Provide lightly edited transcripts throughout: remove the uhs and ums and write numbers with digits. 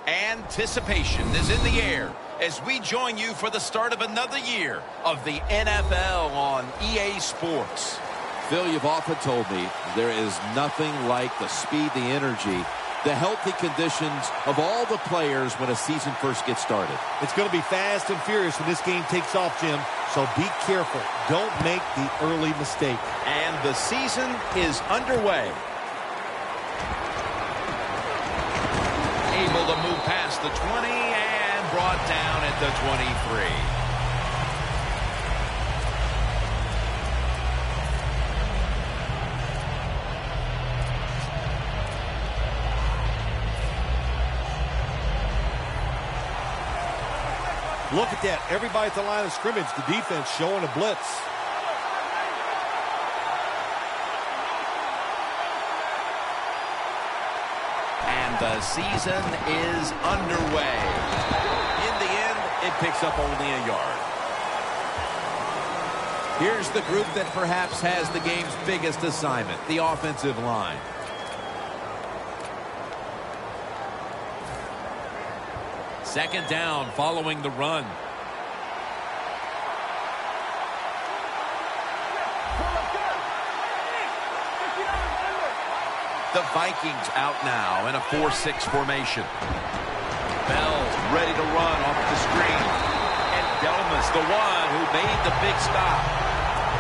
Anticipation is in the air as we join you for the start of another year of the NFL on EA Sports. Phil, you've often told me there is nothing like the speed, the energy, the healthy conditions of all the players when a season first gets started. It's going to be fast and furious when this game takes off, Jim, so be careful. Don't make the early mistake. And the season is underway. Able to move past the 20 and brought down at the 23. Look at that. Everybody at the line of scrimmage. The defense showing a blitz. And the season is underway. In the end, it picks up only a yard. Here's the group that perhaps has the game's biggest assignment, the offensive line. Second down following the run. The Vikings out now in a 4-6 formation. Bell ready to run off the screen. And Delmas, the one who made the big stop.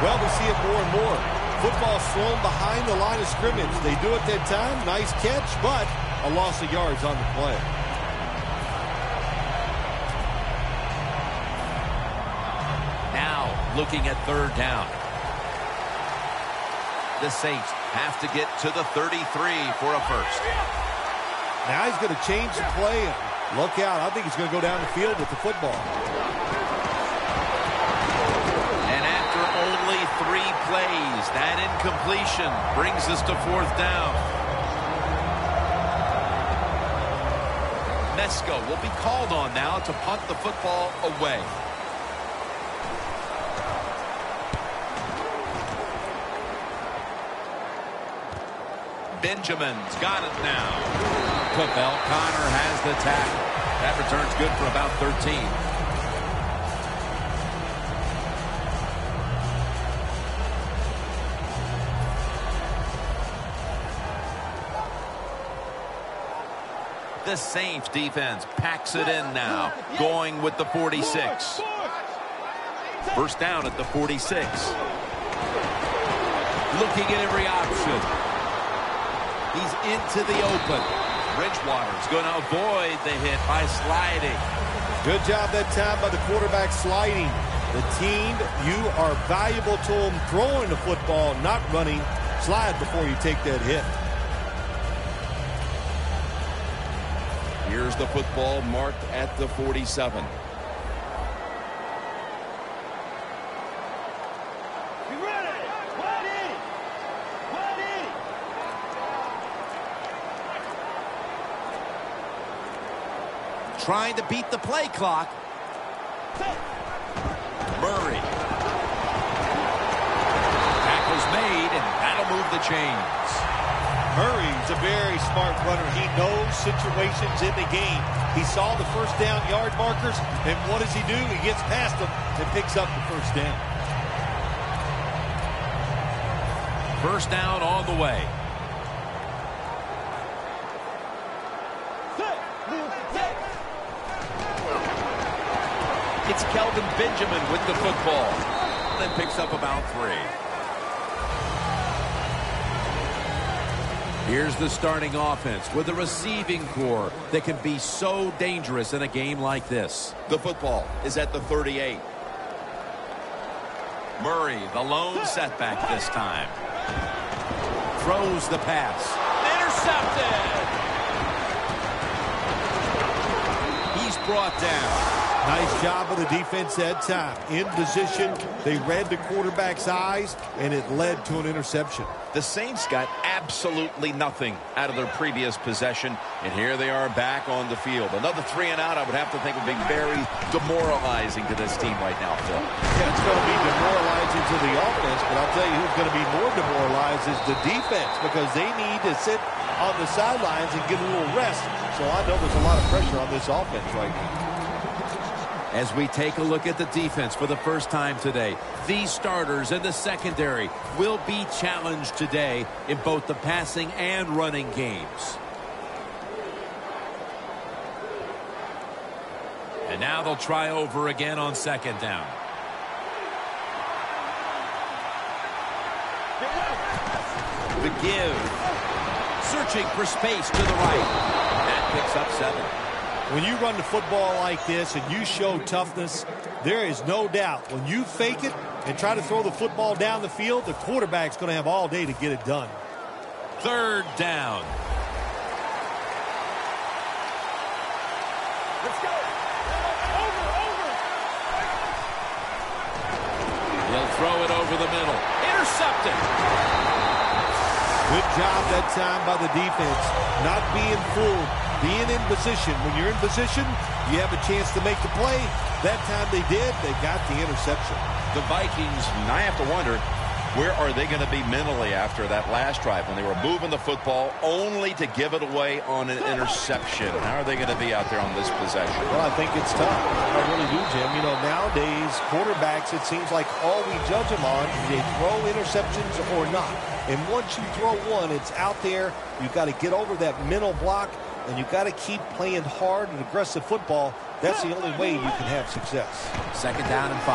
Well, we see it more and more. Football thrown behind the line of scrimmage. They do it that time. Nice catch, but a loss of yards on the play. Looking at third down. The Saints have to get to the 33 for a first. Now he's going to change the play. And look out. I think he's going to go down the field with the football. And after only 3 plays, that incompletion brings us to fourth down. Mesco will be called on now to punt the football away. Benjamin's got it now. Connor has the tackle. That return's good for about 13. The Saints defense packs it in now, going with the 46. First down at the 46. Looking at every option. He's into the open. Bridgewater's going to avoid the hit by sliding. Good job that time by the quarterback sliding. The team, you are valuable to them throwing the football, not running. Slide before you take that hit. Here's the football marked at the 47. Trying to beat the play clock. Murray. Tackle's made, and that'll move the chains. Murray's a very smart runner. He knows situations in the game. He saw the first down yard markers, and what does he do? He gets past them and picks up the first down. First down on the way. It's Kelvin Benjamin with the football. Then picks up about 3. Here's the starting offense with a receiving core that can be so dangerous in a game like this. The football is at the 38. Murray, the lone setback this time. Throws the pass. Intercepted! He's brought down. Nice job of the defense that time. In position, they read the quarterback's eyes, and it led to an interception. The Saints got absolutely nothing out of their previous possession, and here they are back on the field. Another 3 and out, I would have to think, would be very demoralizing to this team right now, Phil. Yeah, it's going to be demoralizing to the offense, but I'll tell you who's going to be more demoralized is the defense, because they need to sit on the sidelines and get a little rest. So I know there's a lot of pressure on this offense right now. As we take a look at the defense for the first time today, these starters in the secondary will be challenged today in both the passing and running games. And now they'll try over again on second down. The give. Searching for space to the right. That picks up 7. When you run the football like this and you show toughness, there is no doubt when you fake it and try to throw the football down the field, the quarterback's going to have all day to get it done. Third down. Let's go. Over. He'll throw it over the middle. Intercepted. Good job that time by the defense. Not being fooled. Being in position. When you're in position, you have a chance to make the play. That time they did. They got the interception. The Vikings, I have to wonder, where are they going to be mentally after that last drive when they were moving the football only to give it away on an interception? How are they going to be out there on this possession? Well, I think it's tough. I really do, Jim. You know, nowadays, quarterbacks, it seems like all we judge them on is they throw interceptions or not. And once you throw one, it's out there. You've got to get over that mental block, and you've got to keep playing hard and aggressive football. That's the only way you can have success. Second down and 5.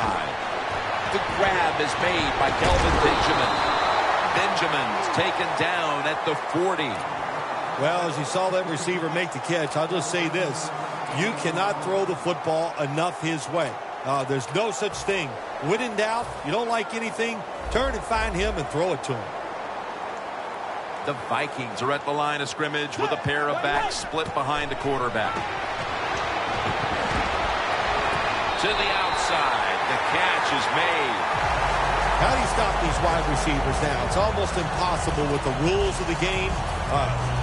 The grab is made by Kelvin Benjamin. Benjamin's taken down at the 40. Well, as you saw that receiver make the catch, I'll just say this. You cannot throw the football enough his way. There's no such thing. When in doubt, you don't like anything, turn and find him and throw it to him. The Vikings are at the line of scrimmage with a pair of backs split behind the quarterback. To the outside. The catch is made. How do you stop these wide receivers now? It's almost impossible with the rules of the game.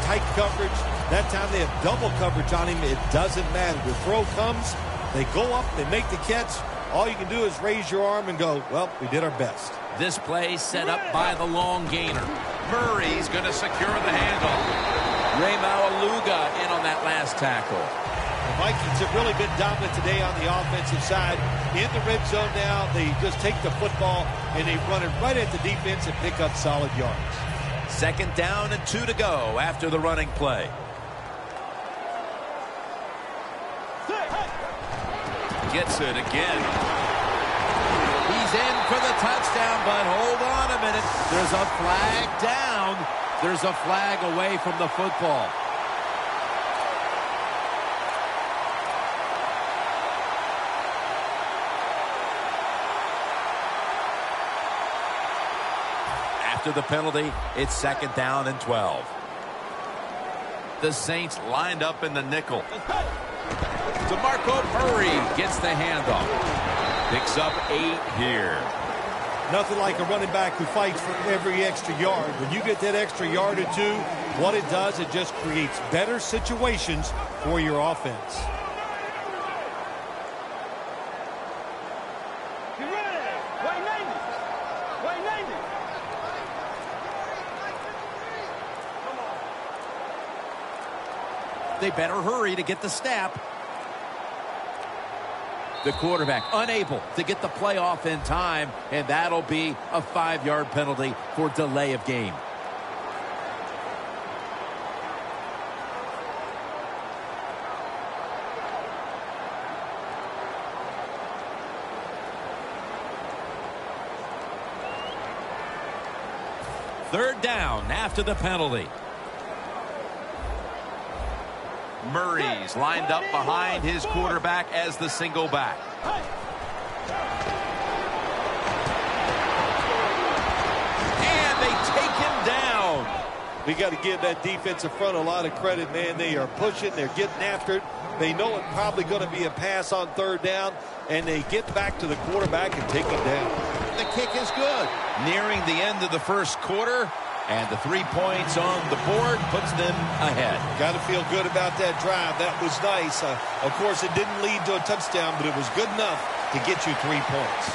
Tight coverage. That time they have double coverage on him. It doesn't matter. The throw comes. They go up. They make the catch. All you can do is raise your arm and go, well, we did our best. This play set up by the long gainer. Murray's going to secure the handoff. Ray Maualuga in on that last tackle. The Vikings have really been dominant today on the offensive side. In the red zone now, they just take the football and they run it right at the defense and pick up solid yards. Second down and 2 to go after the running play. Gets it again. He's in for the touchdown, but hold on a minute. There's a flag down. There's a flag away from the football. After the penalty, it's second down and 12. The Saints lined up in the nickel. DeMarco Murray gets the handoff. Picks up 8 here. Nothing like a running back who fights for every extra yard. When you get that extra yard or two, what it does, it just creates better situations for your offense. They better hurry to get the snap. The quarterback unable to get the play off in time, and that'll be a 5-yard penalty for delay of game. Third down after the penalty. Murray's lined up behind his quarterback as the single back. And they take him down. We got to give that defensive front a lot of credit, man. They are pushing. They're getting after it. They know it's probably going to be a pass on third down, and they get back to the quarterback and take him down. The kick is good. Nearing the end of the first quarter, and the 3 points on the board puts them ahead. Got to feel good about that drive. That was nice. Of course, it didn't lead to a touchdown, but it was good enough to get you 3 points.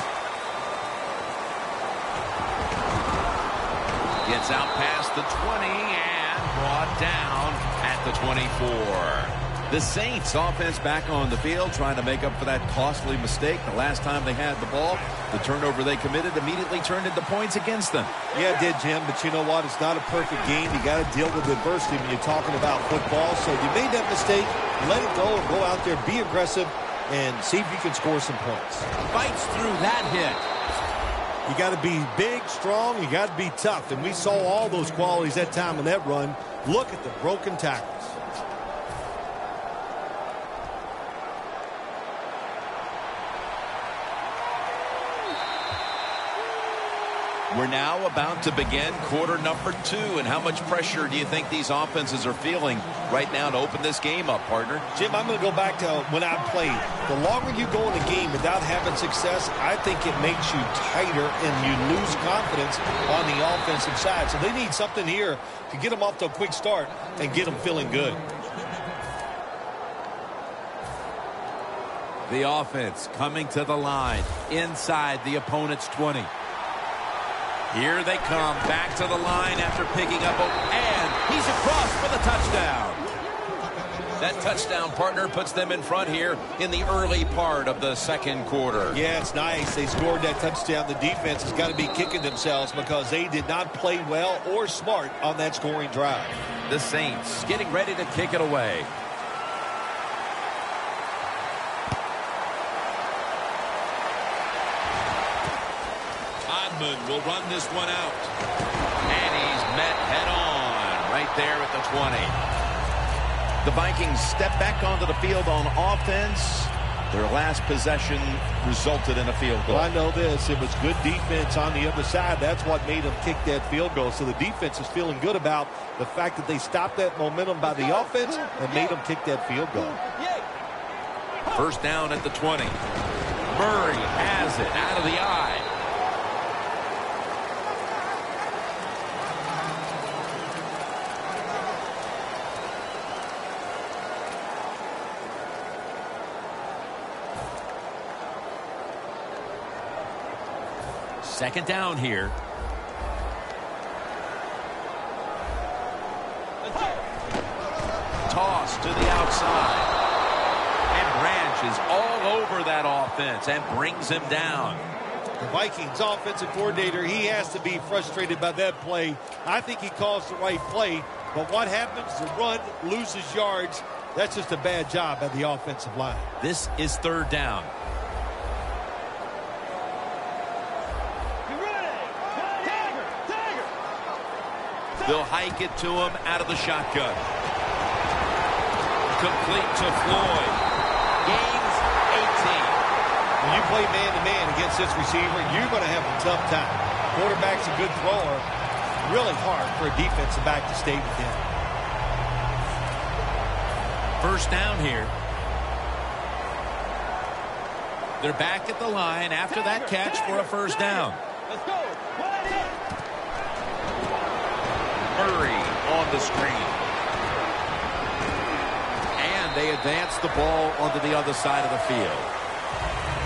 Gets out past the 20 and and brought down at the 24. The Saints offense back on the field trying to make up for that costly mistake. The last time they had the ball, the turnover they committed immediately turned into points against them. Yeah, it did, Jim, but you know what? It's not a perfect game. You got to deal with adversity when you're talking about football. So you made that mistake, let it go and go out there, be aggressive, and see if you can score some points. Fights through that hit. You got to be big, strong, you got to be tough. And we saw all those qualities that time in that run. Look at the broken tackles. We're now about to begin quarter number 2. And how much pressure do you think these offenses are feeling right now to open this game up, partner? Jim, I'm going to go back to when I played. The longer you go in the game without having success, I think it makes you tighter and you lose confidence on the offensive side. So they need something here to get them off to a quick start and get them feeling good. The offense coming to the line inside the opponent's 20. Here they come back to the line after picking up, and he's across for the touchdown. That touchdown, partner, puts them in front here in the early part of the second quarter. Yeah, it's nice. They scored that touchdown. The defense has got to be kicking themselves because they did not play well or smart on that scoring drive. The Saints getting ready to kick it away. Will run this one out. And he's met head on right there at the 20. The Vikings step back onto the field on offense. Their last possession resulted in a field goal. Well, I know this. It was good defense on the other side. That's what made them kick that field goal. So the defense is feeling good about the fact that they stopped that momentum by the offense and made them kick that field goal. First down at the 20. Murray has it out of the eye. Second down here. Toss to the outside. And Branch is all over that offense and brings him down. The Vikings offensive coordinator, he has to be frustrated by that play. I think he calls the right play, but what happens? The run loses yards. That's just a bad job by the offensive line. This is third down. They'll hike it to him out of the shotgun. Complete to Floyd. Gains 18. When you play man-to-man against this receiver, you're going to have a tough time. Quarterback's a good thrower. Really hard for a defensive back to stay with him. First down here. They're back at the line after that catch for a first down. Let's go. Murray on the screen. And they advance the ball onto the other side of the field.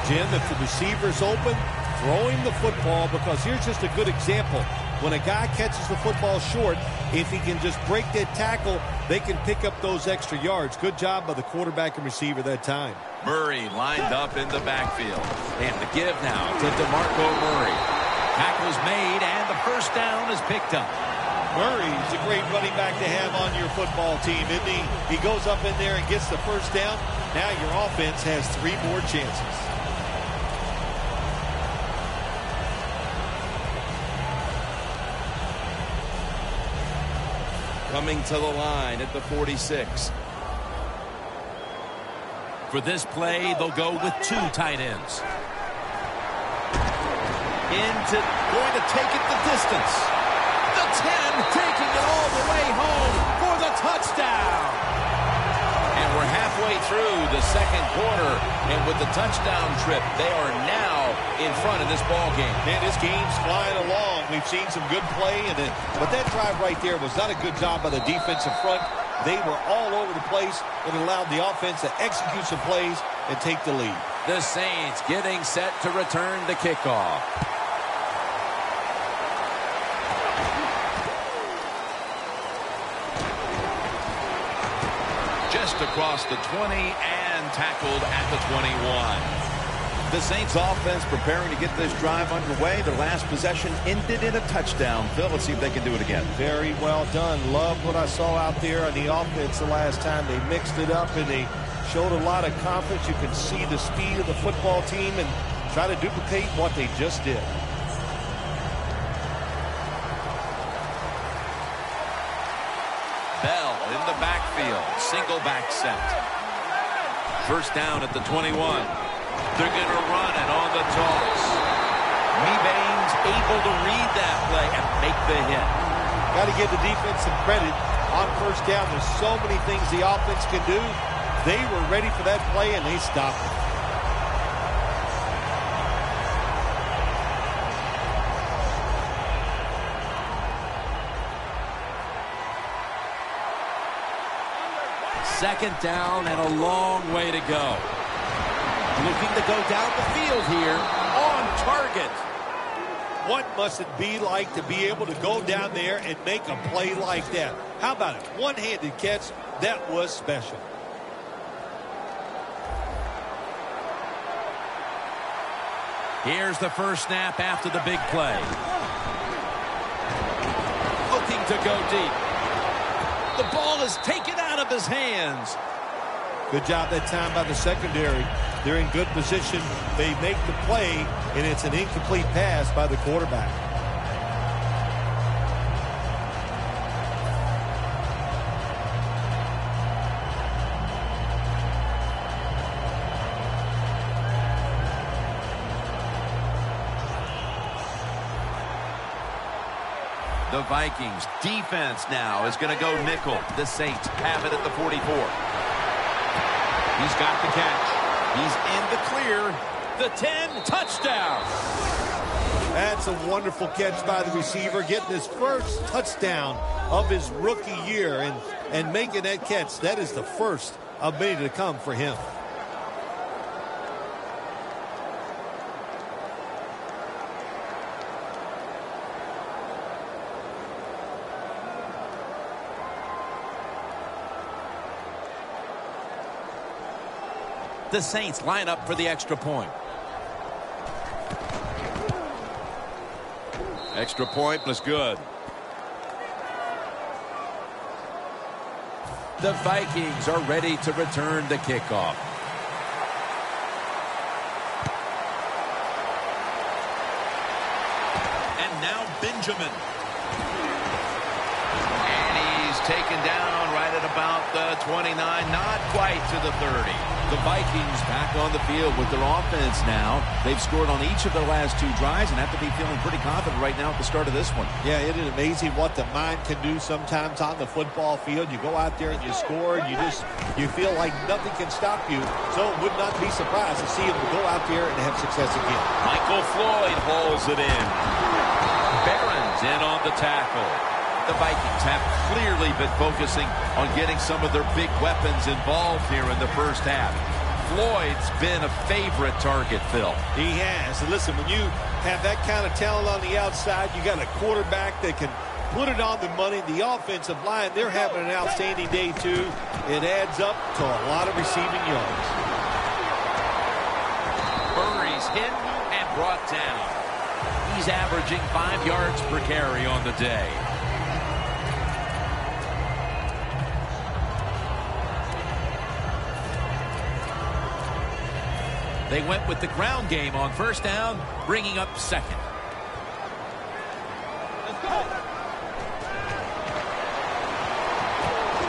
Jim, if the receiver's open, throw him the football, because here's just a good example. When a guy catches the football short, if he can just break that tackle, they can pick up those extra yards. Good job by the quarterback and receiver that time. Murray lined up in the backfield. And the give now to DeMarco Murray. Tackle's made, and the first down is picked up. Murray's a great running back to have on your football team, isn't he? He goes up in there and gets the first down. Now your offense has 3 more chances. Coming to the line at the 46. For this play, they'll go with 2 tight ends. Going to take it the distance. The 10, taking it all the way home for the touchdown. And we're halfway through the second quarter, and with the touchdown trip, they are now in front of this ball game. Man, this game's flying along. We've seen some good play, but that drive right there was not a good job by the defensive front. They were all over the place and allowed the offense to execute some plays and take the lead. The Saints getting set to return the kickoff. just across the 20 and tackled at the 21. The Saints offense preparing to get this drive underway. Their last possession ended in a touchdown. Phil, let's see if they can do it again. Very well done. Love what I saw out there on the offense the last time. They mixed it up and they showed a lot of confidence. You can see the speed of the football team and try to duplicate what they just did. Bell in the backfield. Single back set. First down at the 21. They're going to run it on the toss. Mebane's able to read that play and make the hit. Got to give the defense some credit on first down. There's so many things the offense can do. They were ready for that play and they stopped it. Second down and a long way to go. Looking to go down the field here on target. What must it be like to be able to go down there and make a play like that? How about it? One-handed catch. That was special. Here's the first snap after the big play. Looking to go deep. The ball is taken out of his hands. Good job that time by the secondary. They're in good position. They make the play, and it's an incomplete pass by the quarterback. The Vikings defense now is going to go nickel. The Saints have it at the 44. He's got the catch. He's in the clear. The 10, touchdown. That's a wonderful catch by the receiver, getting his first touchdown of his rookie year and making that catch. That is the first of many to come for him. The Saints line up for the extra point. Extra point was good. The Vikings are ready to return the kickoff. And now Benjamin. And he's taken down right at about the 29, not quite to the 30. The Vikings back on the field with their offense now. They've scored on each of their last two drives and have to be feeling pretty confident right now at the start of this one. Yeah, it is amazing what the mind can do sometimes on the football field. You go out there and you score, and you feel like nothing can stop you. So it would not be surprised to see him go out there and have success again. Michael Floyd hauls it in. Barron's in on the tackle. The Vikings have clearly been focusing on getting some of their big weapons involved here in the first half. Floyd's been a favorite target, Phil. He has. And listen, when you have that kind of talent on the outside, you got a quarterback that can put it on the money. The offensive line, they're having an outstanding day, too. It adds up to a lot of receiving yards. Murray's hit and brought down. He's averaging 5 yards per carry on the day. They went with the ground game on first down, bringing up second.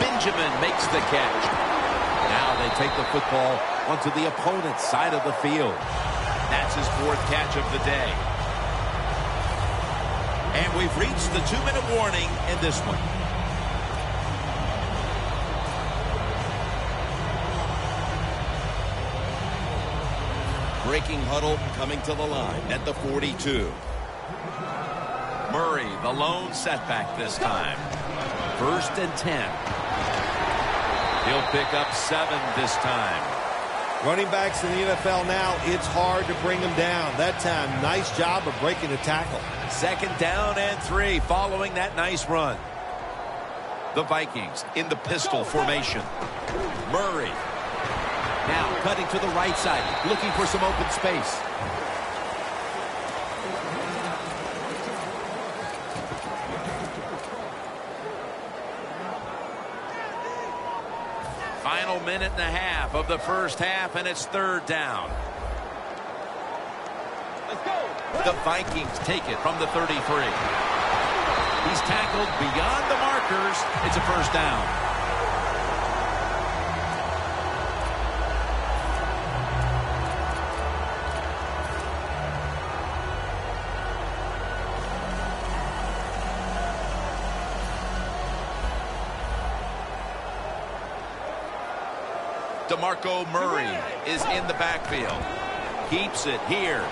Benjamin makes the catch. Now they take the football onto the opponent's side of the field. That's his fourth catch of the day. And we've reached the 2-minute warning in this one. Breaking huddle coming to the line at the 42. Murray, the lone setback this time. 1st and 10. He'll pick up 7 this time. Running backs in the NFL now, it's hard to bring them down. That time, nice job of breaking the tackle. 2nd down and 3 following that nice run. The Vikings in the pistol formation. Murray. Now cutting to the right side, looking for some open space. Final minute and a half of the first half, and it's third down. Let's go. The Vikings take it from the 33. He's tackled beyond the markers. It's a first down. DeMarco Murray is in the backfield. Keeps it here.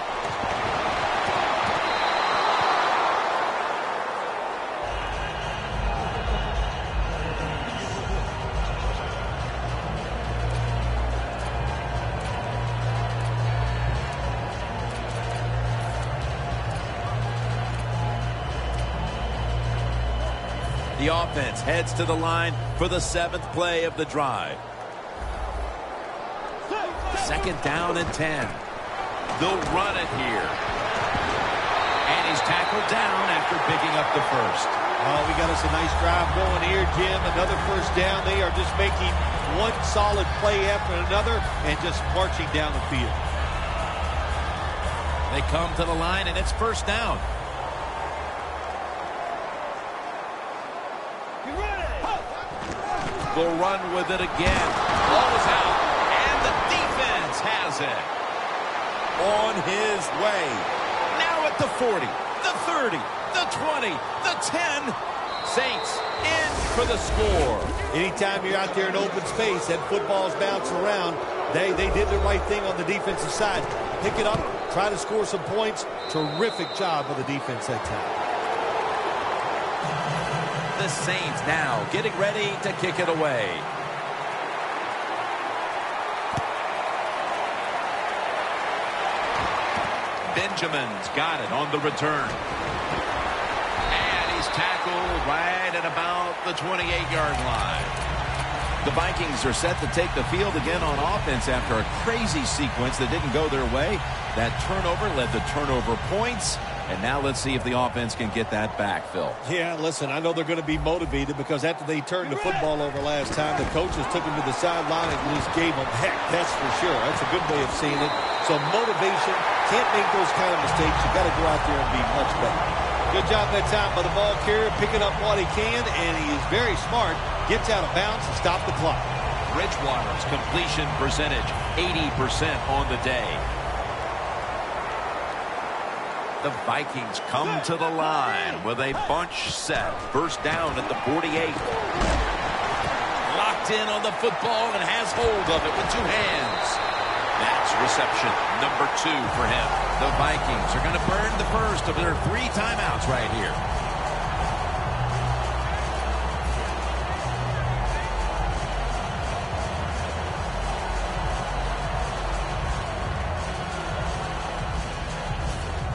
The offense heads to the line for the 7th play of the drive. Second down and 10. They'll run it here. And he's tackled down after picking up the first. Oh, we got us a nice drive going here, Jim. Another first down. They are just making one solid play after another and just marching down the field. They come to the line, and it's first down. You ready? They'll run with it again. Ball is out. The defense has it. On his way. Now at the 40, the 30, the 20, the 10. Saints in for the score. Anytime you're out there in open space, that football's bouncing around. They did the right thing on the defensive side. Pick it up, try to score some points. Terrific job of the defense that time. The Saints now getting ready to kick it away. Benjamin's got it on the return. And he's tackled right at about the 28-yard line. The Vikings are set to take the field again on offense after a crazy sequence that didn't go their way. That turnover led to turnover points. And now let's see if the offense can get that back, Phil. Yeah, listen, I know they're going to be motivated because after they turned the football over last time, the coaches took them to the sideline and at least gave them heck, that's for sure. That's a good way of seeing it. So motivation, can't make those kind of mistakes. You got to go out there and be much better. Good job that time by the ball carrier, picking up what he can, and he is very smart. Gets out of bounds and stop the clock. Bridgewater's completion percentage, 80% on the day. The Vikings come to the line with a bunch set. First down at the 48. Locked in on the football and has hold of it with two hands. That's reception number 2 for him. The Vikings are going to burn the first of their 3 timeouts right here.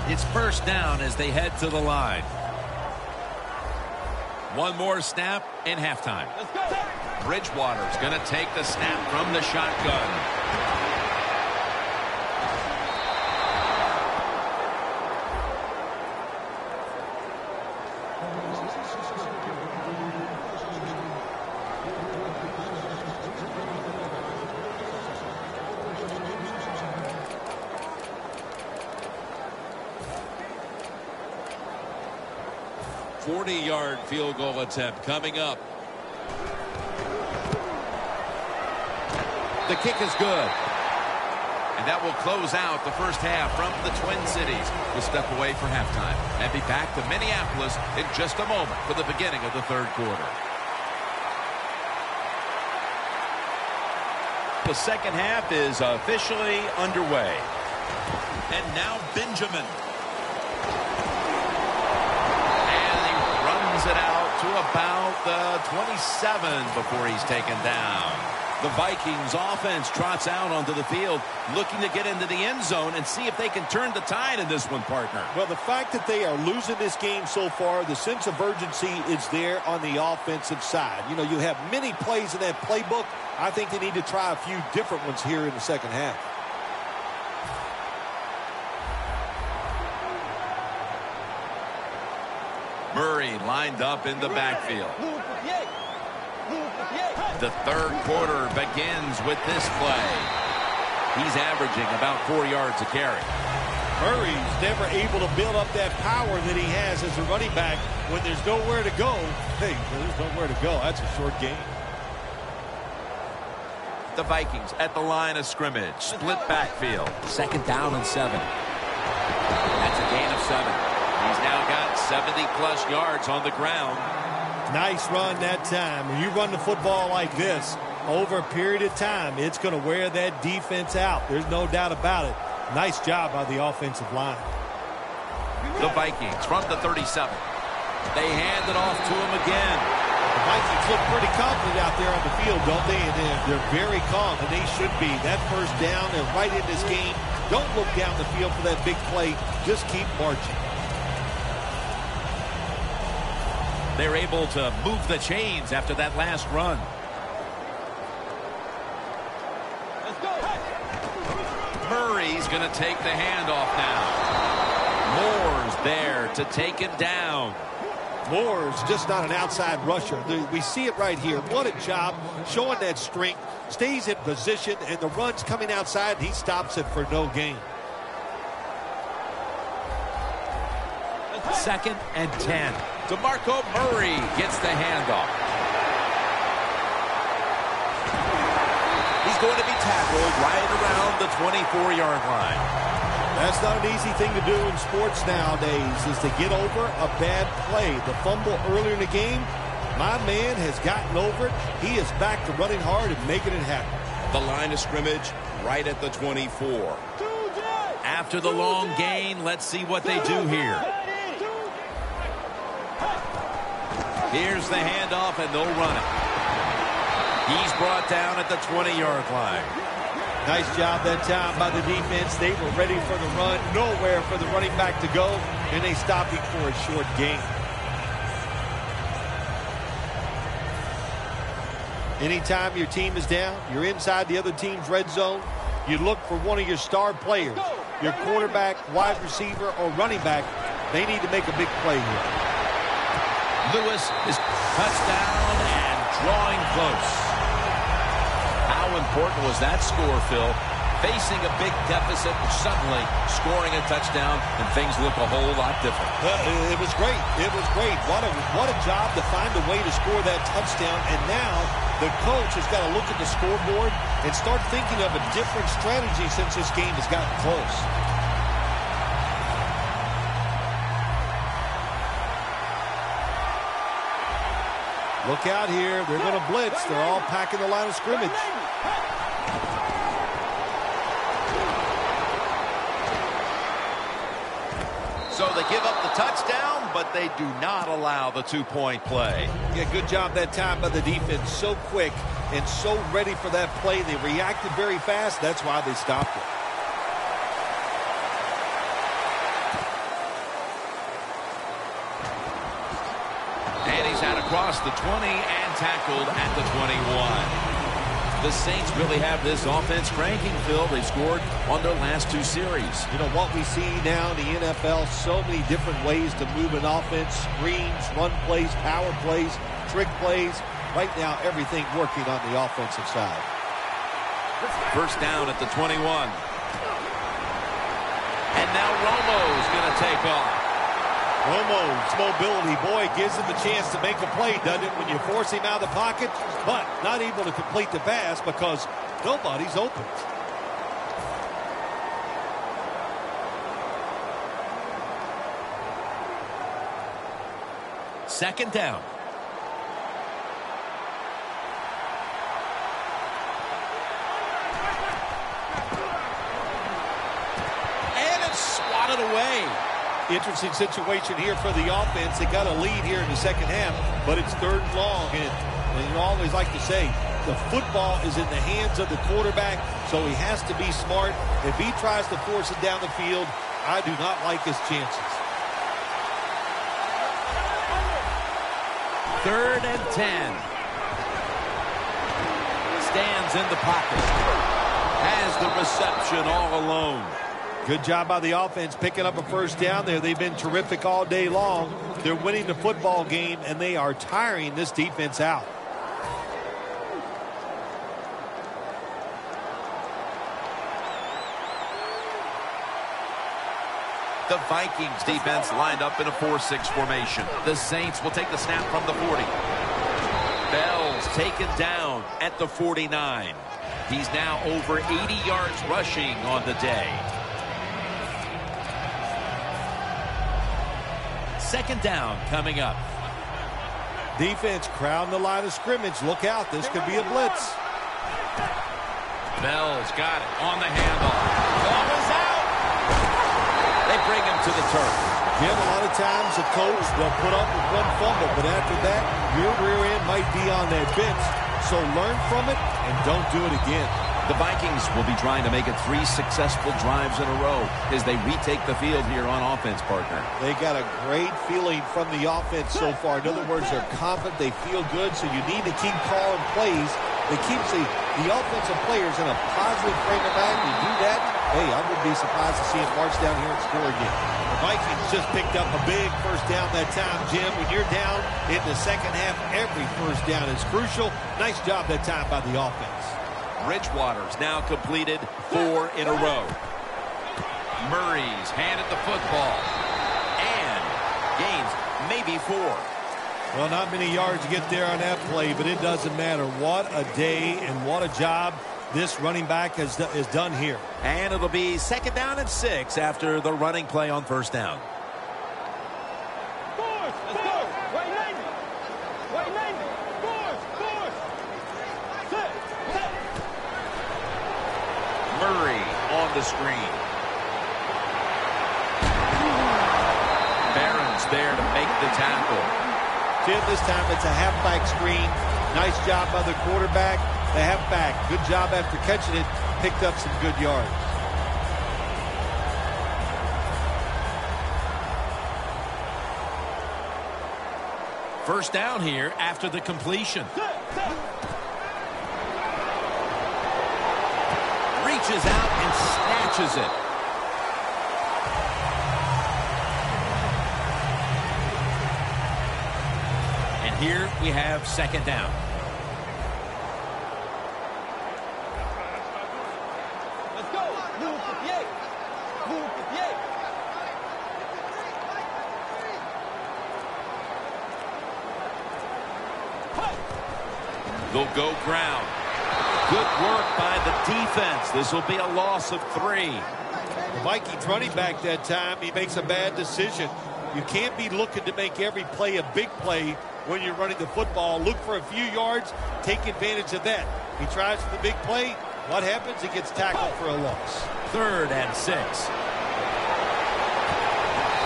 It's first down as they head to the line. One more snap and halftime. Let's go. Bridgewater's going to take the snap from the shotgun. Yard field goal attempt coming up. The kick is good. And that will close out the first half from the Twin Cities. We'll step away for halftime and be back to Minneapolis in just a moment for the beginning of the third quarter. The second half is officially underway. And now Benjamin. It out to about the 27 before he's taken down. The Vikings offense trots out onto the field, looking to get into the end zone and see if they can turn the tide in this one, partner. Well, the fact that they are losing this game so far, the sense of urgency is there on the offensive side. You know, you have many plays in that playbook. I think they need to try a few different ones here in the second half. Murray lined up in the backfield. The third quarter begins with this play. He's averaging about 4 yards a carry. Murray's never able to build up that power that he has as a running back when there's nowhere to go. Hey, there's nowhere to go. That's a short game. The Vikings at the line of scrimmage. Split backfield. 2nd down and 7. That's a gain of 7. He's now got 70-plus yards on the ground. Nice run that time. When you run the football like this, over a period of time, it's going to wear that defense out. There's no doubt about it. Nice job by the offensive line. The Vikings from the 37. They hand it off to him again. The Vikings look pretty confident out there on the field, don't they? And they're very calm, and they should be. That first down, they're right in this game. Don't look down the field for that big play. Just keep marching. They're able to move the chains after that last run. Let's go. Murray's going to take the handoff now. Moore's there to take him down. Moore's just not an outside rusher. We see it right here. What a job showing that strength. Stays in position, and the run's coming outside, and he stops it for no gain. 2nd and 10. DeMarco Murray gets the handoff. He's going to be tackled right around the 24-yard line. That's not an easy thing to do in sports nowadays, is to get over a bad play. The fumble earlier in the game, my man has gotten over it. He is back to running hard and making it happen. The line of scrimmage right at the 24. After the long gain, let's see what they do here. Here's the handoff, and they'll run it. He's brought down at the 20-yard line. Nice job that time by the defense. They were ready for the run. Nowhere for the running back to go, and they stopped him for a short gain. Anytime your team is down, you're inside the other team's red zone, you look for one of your star players, your quarterback, wide receiver, or running back. They need to make a big play here. Lewis is touchdown and drawing close. How important was that score, Phil? Facing a big deficit, suddenly scoring a touchdown, and things look a whole lot different. It was great. It was great. What a job to find a way to score that touchdown. And now the coach has got to look at the scoreboard and start thinking of a different strategy since this game has gotten close. Look out here. They're going to blitz. They're all packing the line of scrimmage. So they give up the touchdown, but they do not allow the two-point play. Yeah, good job that time by the defense. So quick and so ready for that play. They reacted very fast. That's why they stopped it. And he's out across the 20 and tackled at the 21. The Saints really have this offense cranking, Phil. They scored on their last two series. You know, what we see now in the NFL, so many different ways to move an offense. Screens, run plays, power plays, trick plays. Right now, everything working on the offensive side. First down at the 21. And now Romo's going to take off. Romo's mobility, boy, gives him a chance to make a play, doesn't it, when you force him out of the pocket, but not able to complete the pass because nobody's open. Second down. And it's swatted away. Interesting situation here for the offense. They got a lead here in the second half, but it's third and long. And you always like to say, The football is in the hands of the quarterback, so he has to be smart. If he tries to force it down the field, I do not like his chances. 3rd and 10. Stands in the pocket. Has the reception all alone. Good job by the offense picking up a first down there. They've been terrific all day long. They're winning the football game, and they are tiring this defense out. The Vikings defense lined up in a 4-6 formation. The Saints will take the snap from the 40. Bell's taken down at the 49. He's now over 80 yards rushing on the day. 2nd down coming up. Defense crowding the line of scrimmage. Look out. This could be a blitz. Bell's got it on the handoff. Ball is out. They bring him to the turf. Jim, a lot of times the coach will put up with one fumble, but after that, your rear end might be on that bench. So learn from it and don't do it again. The Vikings will be trying to make it 3 successful drives in a row as they retake the field here on offense, partner. They got a great feeling from the offense so far. In other words, they're confident, they feel good, so you need to keep calling plays that keeps the offensive players in a positive frame of mind. You do that, hey, I wouldn't be surprised to see him march down here and score again. The Vikings just picked up a big first down that time, Jim. When you're down in the second half, every first down is crucial. Nice job that time by the offense. Bridgewater's now completed 4 in a row. Murray's handed the football and gains maybe 4. Well, not many yards to get there on that play, but it doesn't matter. What a day and what a job this running back has done here. And it'll be 2nd down and 6 after the running play on 1st down. Murray on the screen. Barron's there to make the tackle. Jim, this time it's a halfback screen. Nice job by the quarterback. The halfback, good job after catching it. Picked up some good yards. First down here after the completion. Reaches out and snatches it. And here we have 2nd down. Let's go. Move the pied. Move the pied. They'll go ground. Good work by the defense. This will be a loss of 3. The Vikings running back that time, he makes a bad decision. You can't be looking to make every play a big play when you're running the football. Look for a few yards, take advantage of that. He tries for the big play. What happens? He gets tackled for a loss. 3rd and 6.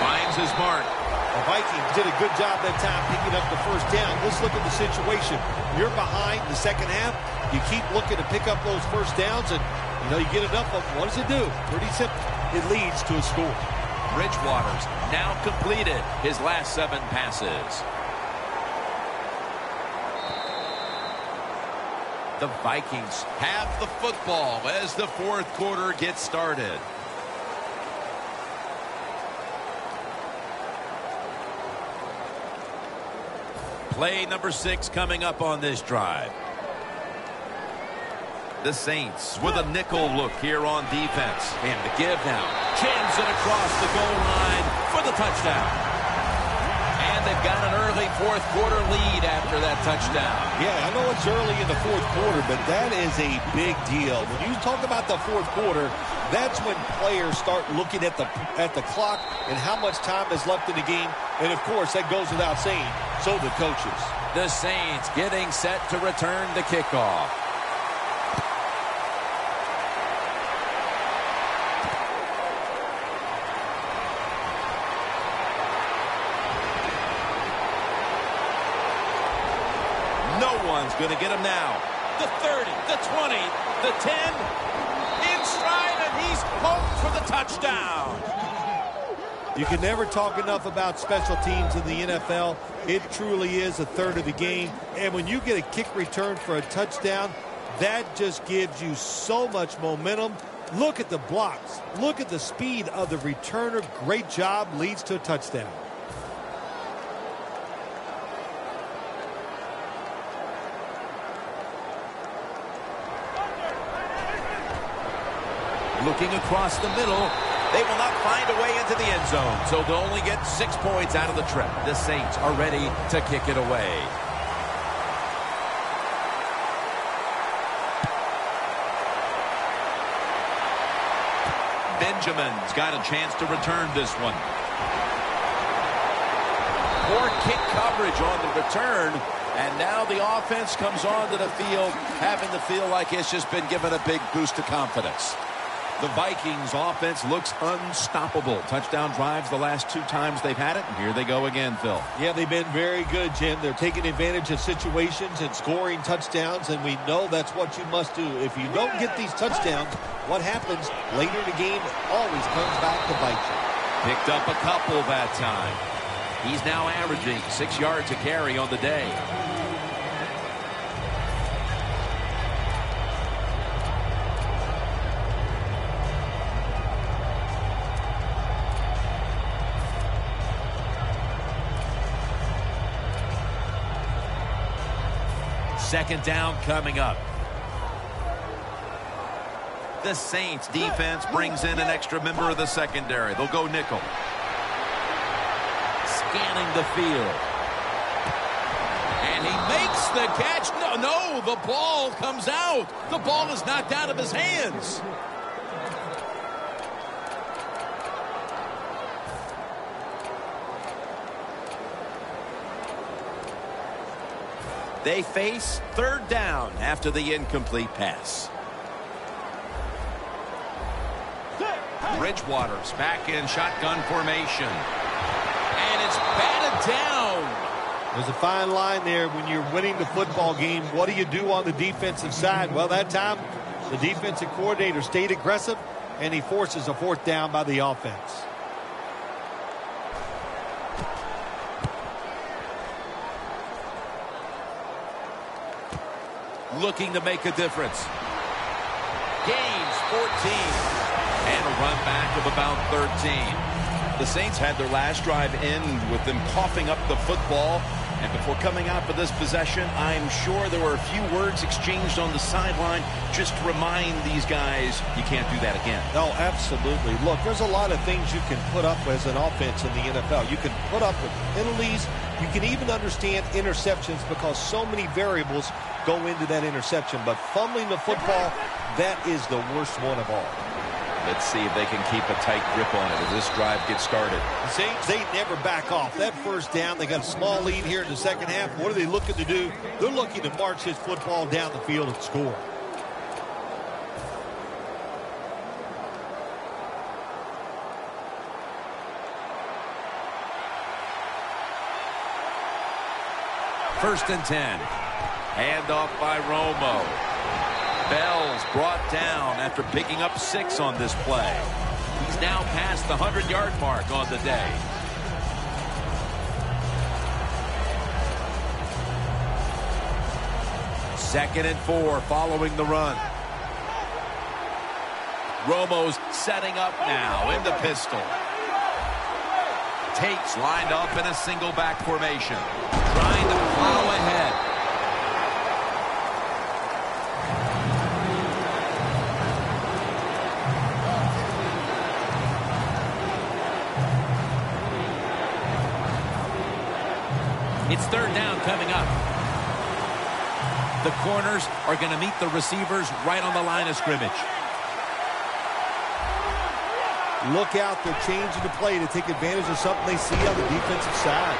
Finds his mark. The Vikings did a good job that time picking up the first down. Let's look at the situation. You're behind the second half. You keep looking to pick up those first downs, and you get enough of them. What does it do? Pretty simple. It leads to a score. Bridgewater's now completed his last 7 passes. The Vikings have the football as the 4th quarter gets started. Play number 6 coming up on this drive. The Saints with a nickel look here on defense. And the give now. Jams it across the goal line for the touchdown. And they've got an early 4th quarter lead after that touchdown. Yeah, I know it's early in the 4th quarter, but that is a big deal. When you talk about the 4th quarter, that's when players start looking at the clock and how much time is left in the game. And, of course, that goes without saying, so the coaches. The Saints getting set to return the kickoff. No one's going to get him now. the 30, the 20, the 10, in stride, and he's home for the touchdown. You can never talk enough about special teams in the NFL. It truly is a third of the game. And when you get a kick return for a touchdown, that just gives you so much momentum. Look at the blocks. Look at the speed of the returner. Great job. Leads to a touchdown. Looking across the middle. They will not find a way into the end zone, so they'll only get 6 points out of the trip. The Saints are ready to kick it away. Benjamin's got a chance to return this one. Poor kick coverage on the return, and now the offense comes onto the field having to feel like it's just been given a big boost of confidence. The Vikings offense looks unstoppable. Touchdown drives the last 2 times they've had it, and here they go again, Phil. Yeah, they've been very good, Jim. They're taking advantage of situations and scoring touchdowns, and we know that's what you must do. If you don't get these touchdowns, what happens later in the game always comes back to bite you. Picked up a couple that time. He's now averaging 6 yards a carry on the day. Second down coming up. The Saints defense brings in an extra member of the secondary. They'll go nickel. Scanning the field. And he makes the catch. No, the ball comes out. The ball is knocked out of his hands. They face third down after the incomplete pass. Bridgewater's back in shotgun formation. And it's batted down. There's a fine line there when you're winning the football game. What do you do on the defensive side? Well, that time the defensive coordinator stayed aggressive, and he forces a fourth down by the offense. Looking to make a difference. Gains 14. And a run back of about 13. The Saints had their last drive end with them coughing up the football. And before coming out for this possession, I'm sure there were a few words exchanged on the sideline just to remind these guys you can't do that again. No, absolutely. Look, there's a lot of things you can put up as an offense in the NFL. You can put up with penalties. You can even understand interceptions because so many variables go into that interception. But fumbling the football, that is the worst one of all. Let's see if they can keep a tight grip on it as this drive gets started. The Saints, they never back off. That first down, they got a small lead here in the second half. What are they looking to do? They're looking to march this football down the field and score. First and 10. Handoff by Romo. Bell's brought down after picking up 6 on this play. He's now past the 100-yard mark on the day. Second and 4 following the run. Romo's setting up now in the pistol. Tate's lined up in a single back formation, trying to plow ahead. It's third down coming up. The corners are going to meet the receivers right on the line of scrimmage. Look out, they're changing the play to take advantage of something they see on the defensive side.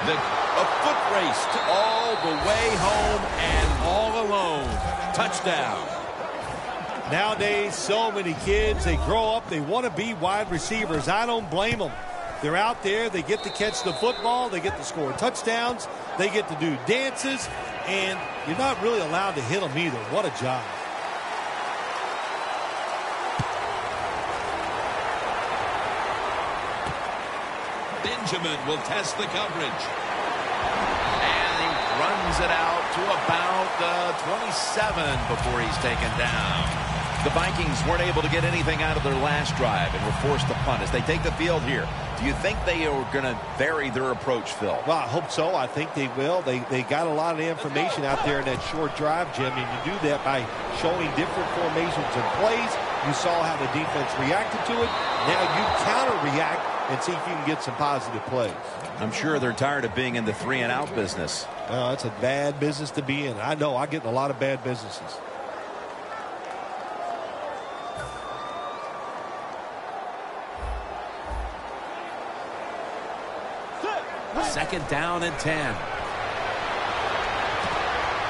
A foot race all the way home and all alone. Touchdown. Nowadays, so many kids, they grow up, they want to be wide receivers. I don't blame them. They're out there, they get to catch the football, they get to score touchdowns, they get to do dances, and you're not really allowed to hit them either. What a job. Benjamin will test the coverage. And he runs it out to about 27 before he's taken down. The Vikings weren't able to get anything out of their last drive and were forced to punt. As they take the field here, do you think they are going to vary their approach, Phil? Well, I hope so. I think they will. They got a lot of information out there in that short drive, Jim, and you do that by showing different formations and plays. You saw how the defense reacted to it. Now you counter-react and see if you can get some positive plays. I'm sure they're tired of being in the 3-and-out business. It's a bad business to be in. I know. I get in a lot of bad businesses. Second down and 10.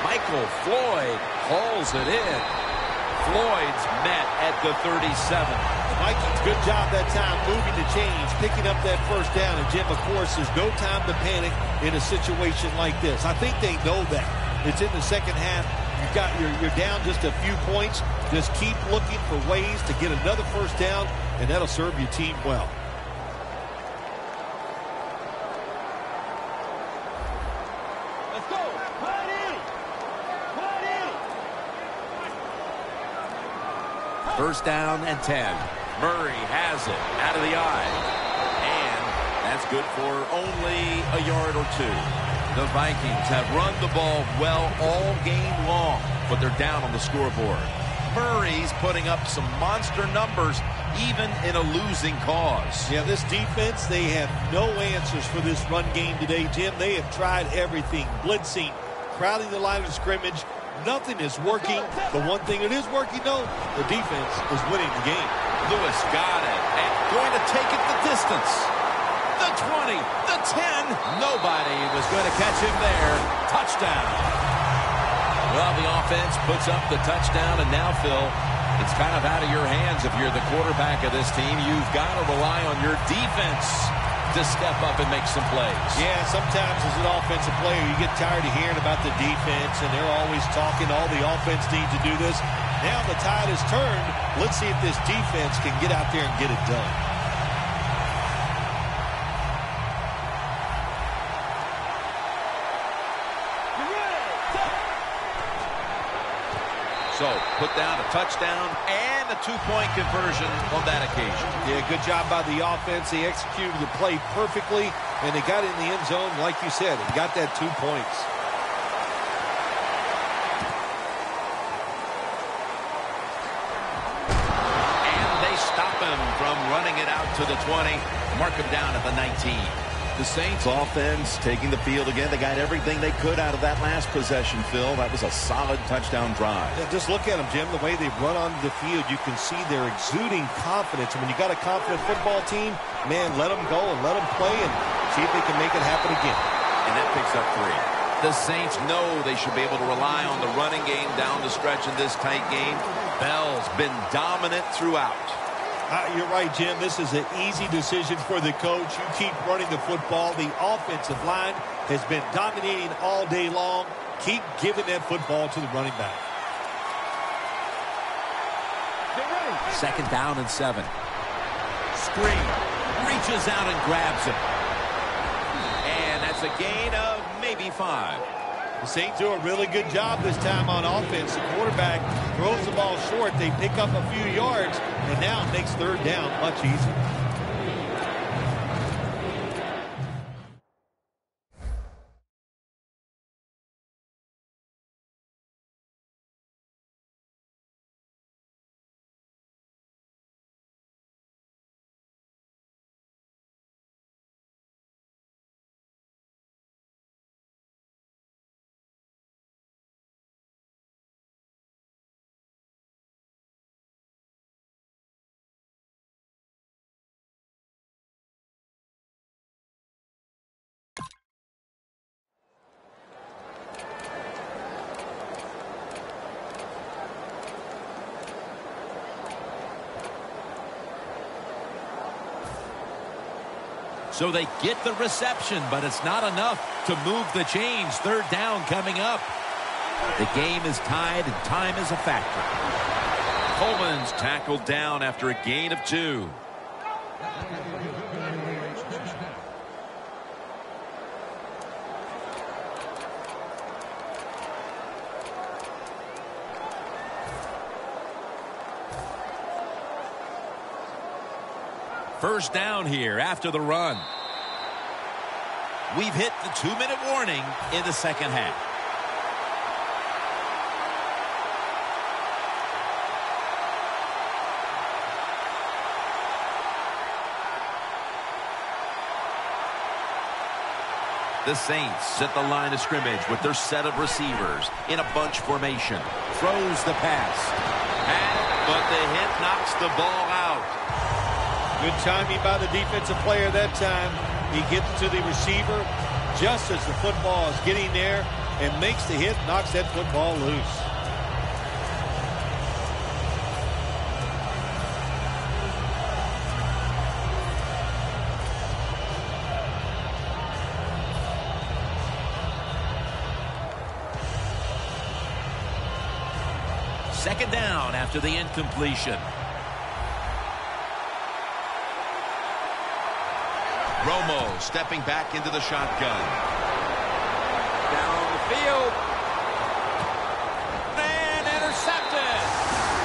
Michael Floyd hauls it in. Floyd's met at the 37. Vikings, good job that time moving the chains, picking up that first down. And, Jim, of course, there's no time to panic in a situation like this. I think they know that. It's in the second half. You're down just a few points. Just keep looking for ways to get another first down, and that'll serve your team well. First down and 10. Murray has it out of the eye. And that's good for only a yard or two. The Vikings have run the ball well all game long, but they're down on the scoreboard. Murray's putting up some monster numbers, even in a losing cause. Yeah, this defense, they have no answers for this run game today, Jim. They have tried everything, blitzing, crowding the line of scrimmage. Nothing is working. The one thing that is working, though, the defense is winning the game. Lewis got it and going to take it the distance. The 20, the 10. Nobody was going to catch him there. Touchdown. Well, the offense puts up the touchdown, and now, Phil, it's kind of out of your hands if you're the quarterback of this team. You've got to rely on your defense to step up and make some plays. Yeah, sometimes as an offensive player, you get tired of hearing about the defense, and they're always talking, all the offense needs to do this. Now the tide has turned. Let's see if this defense can get out there and get it done. So, put down a touchdown and a two-point conversion on that occasion. Yeah, good job by the offense. They executed the play perfectly, and they got in the end zone, like you said, and got that 2 points. And they stop him from running it out to the 20, mark him down at the 19. The Saints offense taking the field again. They got everything they could out of that last possession, Phil. That was a solid touchdown drive. Yeah, just look at them, Jim. The way they run onto the field, you can see they're exuding confidence. And when you got a confident football team, man, let them go and let them play and see if they can make it happen again. And that picks up 3. The Saints know they should be able to rely on the running game down the stretch in this tight game. Bell's been dominant throughout. You're right, Jim. This is an easy decision for the coach. You keep running the football. The offensive line has been dominating all day long. Keep giving that football to the running back. Second down and 7. Screen. Reaches out and grabs it. And that's a gain of maybe 5. The Saints do a really good job this time on offense. The quarterback throws the ball short. They pick up a few yards, and now it makes third down much easier. So they get the reception, but it's not enough to move the chains. Third down coming up. The game is tied and time is a factor. Coleman's tackled down after a gain of 2. First down here after the run. We've hit the 2-minute warning in the second half. The Saints at the line of scrimmage with their set of receivers in a bunch formation. Throws the pass. But the hit knocks the ball out. Good timing by the defensive player that time. He gets to the receiver just as the football is getting there and makes the hit, knocks that football loose. Second down after the incompletion. Romo stepping back into the shotgun. Down the field. And intercepted.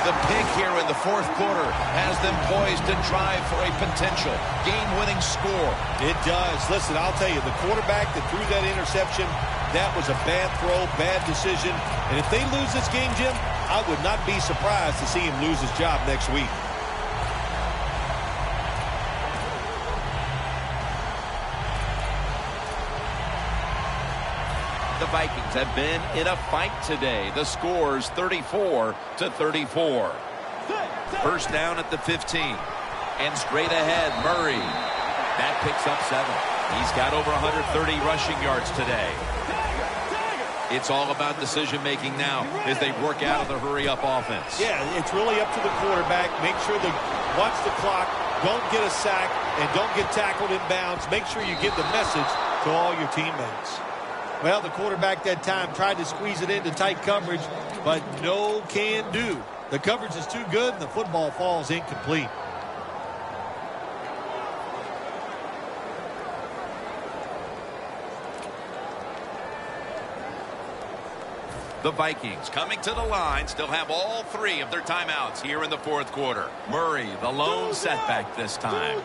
The pick here in the fourth quarter has them poised to drive for a potential game-winning score. It does. Listen, I'll tell you, the quarterback that threw that interception, that was a bad throw, bad decision. And if they lose this game, Jim, I would not be surprised to see him lose his job next week. The Vikings have been in a fight today. The score's 34-34. First down at the 15. And straight ahead, Murray. That picks up 7. He's got over 130 rushing yards today. It's all about decision-making now as they work out of the hurry-up offense. Yeah, it's really up to the quarterback. Make sure to watch the clock, don't get a sack, and don't get tackled in bounds. Make sure you give the message to all your teammates. Well, the quarterback that time tried to squeeze it into tight coverage, but no can do. The coverage is too good, and the football falls incomplete. The Vikings coming to the line still have all 3 of their timeouts here in the fourth quarter. Murray, the lone setback this time.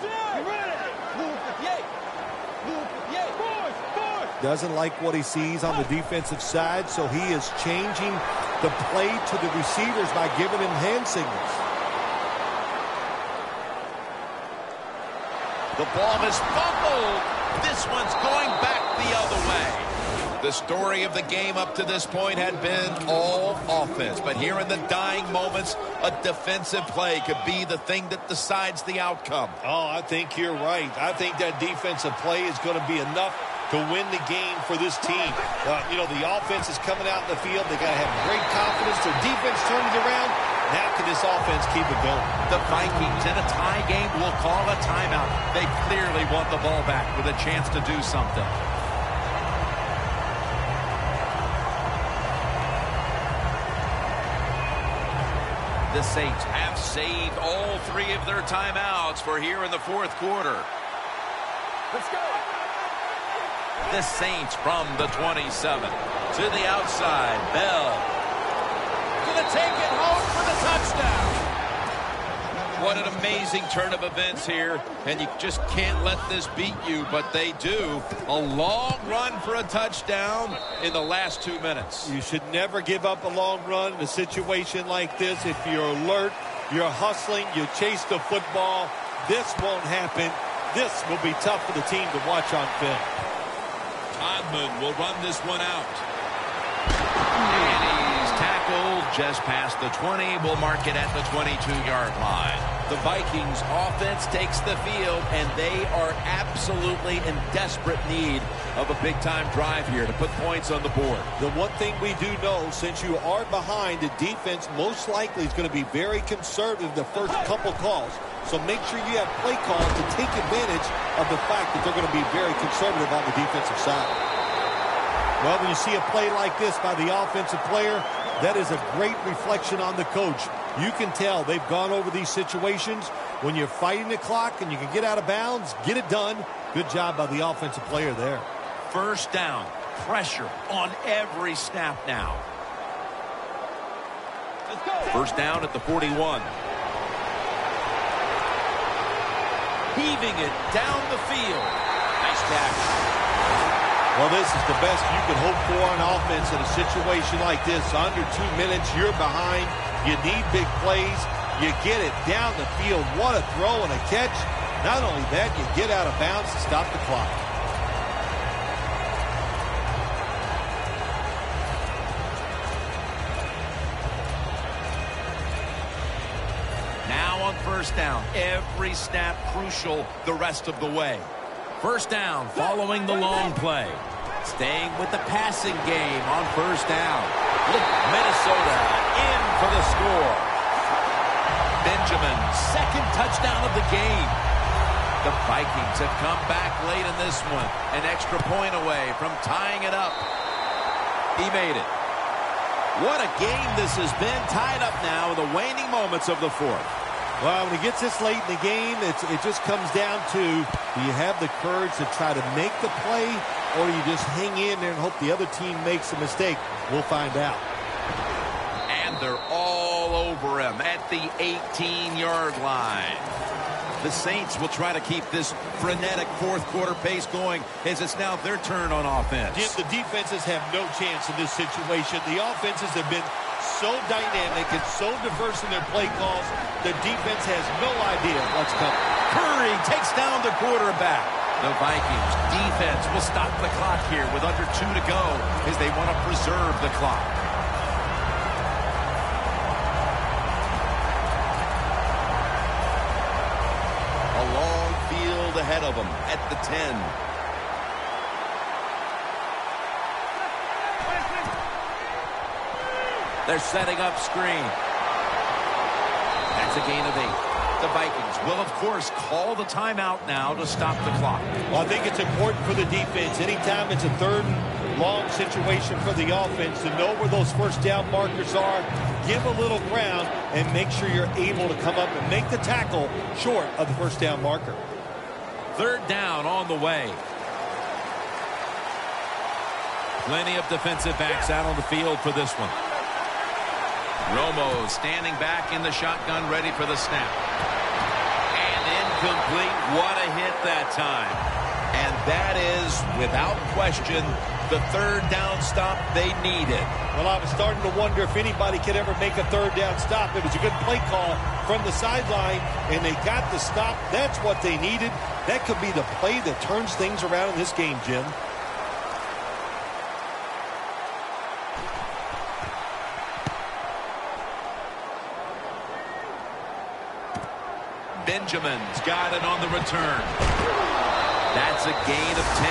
Doesn't like what he sees on the defensive side, so he is changing the play to the receivers by giving him hand signals. The ball is fumbled. This one's going back the other way. The story of the game up to this point had been all offense. But here in the dying moments, a defensive play could be the thing that decides the outcome. Oh, I think you're right. I think that defensive play is going to be enough to win the game for this team. You know, the offense is coming out in the field. They got to have great confidence. Their defense turning it around. Now can this offense keep it going? The Vikings in a tie game will call a timeout. They clearly want the ball back with a chance to do something. The Saints have saved all 3 of their timeouts for here in the fourth quarter. Let's go. The Saints from the 27 to the outside. Bell gonna take it home for the touchdown. What an amazing turn of events here, and you just can't let this beat you, but they do. A long run for a touchdown in the last 2 minutes. You should never give up a long run in a situation like this. If you're alert, you're hustling, you chase the football, this won't happen. This will be tough for the team to watch on film. Odman will run this one out. And he's tackled just past the 20. We'll mark it at the 22-yard line. The Vikings offense takes the field, and they are absolutely in desperate need of a big-time drive here to put points on the board. The one thing we do know, since you are behind, the defense most likely is going to be very conservative the first couple calls. So make sure you have play calls to take advantage of the fact that they're going to be very conservative on the defensive side. Well, when you see a play like this by the offensive player, that is a great reflection on the coach. You can tell they've gone over these situations. When you're fighting the clock and you can get out of bounds, get it done. Good job by the offensive player there. First down. Pressure on every snap now. First down at the 41. Heaving it down the field. Nice catch. Well, this is the best you could hope for on offense in a situation like this. Under 2 minutes, you're behind. You need big plays. You get it down the field. What a throw and a catch. Not only that, you get out of bounds to stop the clock. Now on first down. Every snap crucial the rest of the way. First down following the long play. Staying with the passing game on first down. Look, Minnesota in for the score. Benjamin, second touchdown of the game. The Vikings have come back late in this one. An extra point away from tying it up. He made it. What a game this has been. Tied up now in the waning moments of the fourth. Well, when it gets this late in the game, it just comes down to, do you have the courage to try to make the play, or you just hang in there and hope the other team makes a mistake? We'll find out. And they're all over him at the 18-yard line. The Saints will try to keep this frenetic fourth-quarter pace going as it's now their turn on offense. Jim, the defenses have no chance in this situation. The offenses have been so dynamic and so diverse in their play calls, the defense has no idea what's coming. Curry takes down the quarterback. The Vikings defense will stop the clock here with under 2 to go as they want to preserve the clock. A long field ahead of them at the 10. They're setting up screen. That's a gain of 8. The Vikings will, of course, call the timeout now to stop the clock. Well, I think it's important for the defense. Anytime it's a third and long situation for the offense to know where those first down markers are, give a little ground, and make sure you're able to come up and make the tackle short of the first down marker. Third down on the way. Plenty of defensive backs out on the field for this one. Romo standing back in the shotgun, ready for the snap. And incomplete. What a hit that time. And that is, without question, the third down stop they needed. Well, I was starting to wonder if anybody could ever make a third down stop. It was a good play call from the sideline, and they got the stop. That's what they needed. That could be the play that turns things around in this game, Jim. Benjamin's got it on the return. That's a gain of 10.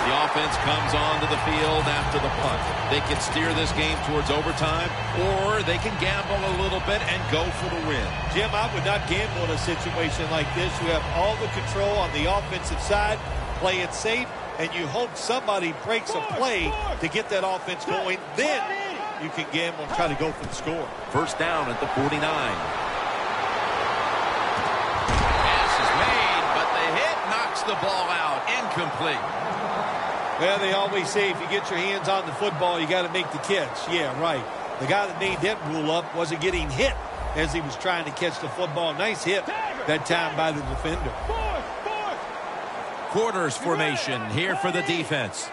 The offense comes onto the field after the punt. They can steer this game towards overtime, or they can gamble a little bit and go for the win. Jim, I would not gamble in a situation like this. You have all the control on the offensive side. Play it safe, and you hope somebody breaks a play to get that offense going. Then you can gamble and try to go for the score. First down at the 49. The ball out, incomplete. Well, they always say if you get your hands on the football, you got to make the catch. Yeah, right. The guy that made that rule up wasn't getting hit as he was trying to catch the football. Nice hit that time by the defender. Quarters formation here for the defense.